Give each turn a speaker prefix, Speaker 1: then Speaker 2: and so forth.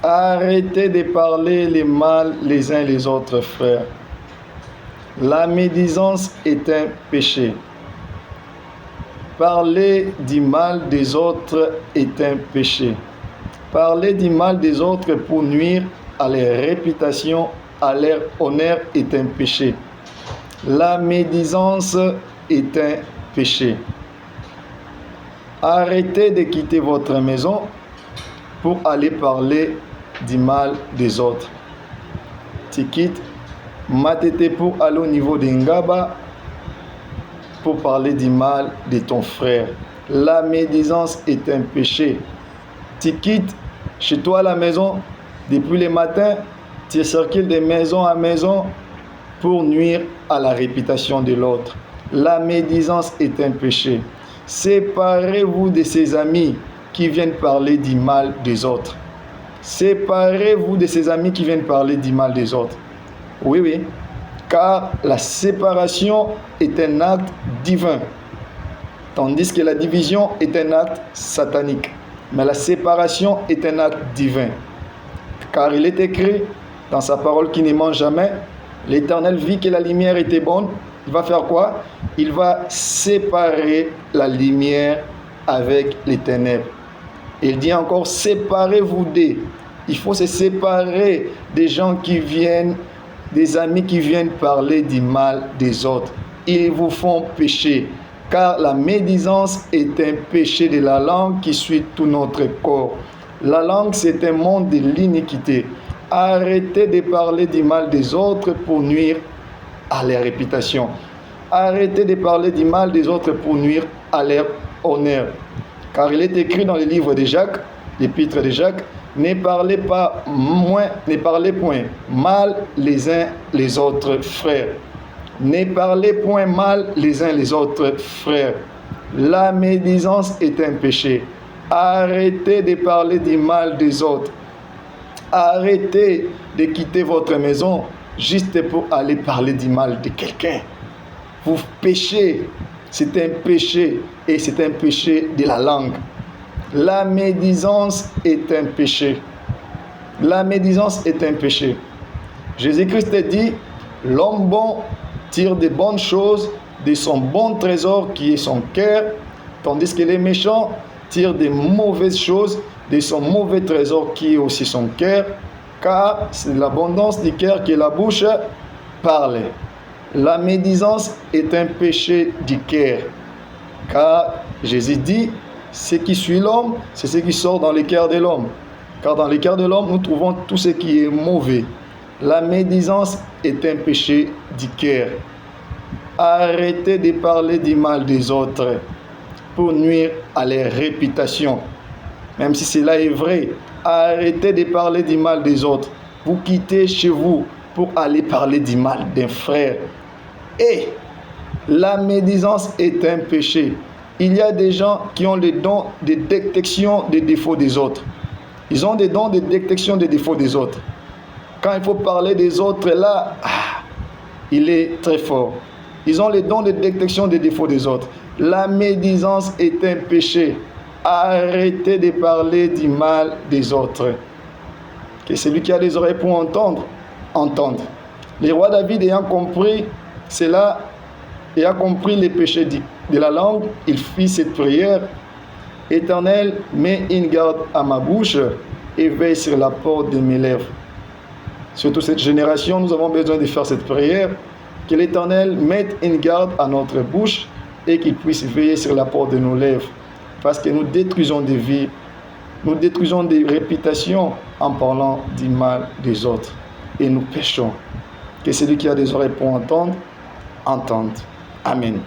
Speaker 1: Arrêtez de parler les mal les uns les autres, frères. La médisance est un péché. Parler du mal des autres est un péché. Parler du mal des autres pour nuire à leur réputation, à leur honneur est un péché. La médisance est un péché. Arrêtez de quitter votre maison pour aller parler du mal des autres. Tu quittes Matete pour aller au niveau d'Ingaba pour parler du mal de ton frère. La médisance est un péché. Tu quittes chez toi à la maison depuis le matin, tu circules de maison à maison pour nuire à la réputation de l'autre. La médisance est un péché. Séparez-vous de ces amis qui viennent parler du mal des autres. Séparez-vous de ces amis qui viennent parler du mal des autres. Oui, car la séparation est un acte divin, tandis que la division est un acte satanique. Mais la séparation est un acte divin, car il est écrit dans sa parole qui ne ment jamais, l'Éternel vit que la lumière était bonne, il va faire quoi? Il va séparer la lumière avec les ténèbres. Il dit encore, séparez-vous d'eux. Il faut se séparer des gens qui viennent, des amis qui viennent parler du mal des autres. Ils vous font pécher, car la médisance est un péché de la langue qui suit tout notre corps. La langue, c'est un monde de l'iniquité. Arrêtez de parler du mal des autres pour nuire à leur réputation. Arrêtez de parler du mal des autres pour nuire à leur honneur. Car il est écrit dans le livre de Jacques, l'épître de Jacques, ne parlez point mal les uns les autres frères. Ne parlez point mal les uns les autres frères. La médisance est un péché. Arrêtez de parler du mal des autres. Arrêtez de quitter votre maison juste pour aller parler du mal de quelqu'un. Vous péchez. C'est un péché et c'est un péché de la langue. La médisance est un péché. La médisance est un péché. Jésus-Christ dit, l'homme bon tire de bonnes choses de son bon trésor qui est son cœur, tandis que les méchants tirent de mauvaises choses de son mauvais trésor qui est aussi son cœur, car c'est l'abondance du cœur que la bouche parle. La médisance est un péché du cœur, car Jésus dit, ce qui suit l'homme, c'est ce qui sort dans le cœur de l'homme. Car dans le cœur de l'homme, nous trouvons tout ce qui est mauvais. La médisance est un péché du cœur. Arrêtez de parler du mal des autres pour nuire à leur réputation. Même si cela est vrai, arrêtez de parler du mal des autres. Vous quittez chez vous pour aller parler du mal d'un frère. Et la médisance est un péché. Il y a des gens qui ont le don de détection des défauts des autres. Ils ont des dons de détection des défauts des autres. Quand il faut parler des autres, là, il est très fort. Ils ont les dons de détection des défauts des autres. La médisance est un péché. Arrêtez de parler du mal des autres. Que celui qui a des oreilles pour entendre, entende. Le roi David ayant compris cela, ayant compris les péchés de la langue, il fit cette prière. Éternel, mets une garde à ma bouche et veille sur la porte de mes lèvres. Surtout cette génération, nous avons besoin de faire cette prière. Que l'Éternel mette une garde à notre bouche et qu'il puisse veiller sur la porte de nos lèvres. Parce que nous détruisons des vies, nous détruisons des réputations en parlant du mal des autres. Et nous péchons. Que celui qui a des oreilles pour entendre, entende. Amen.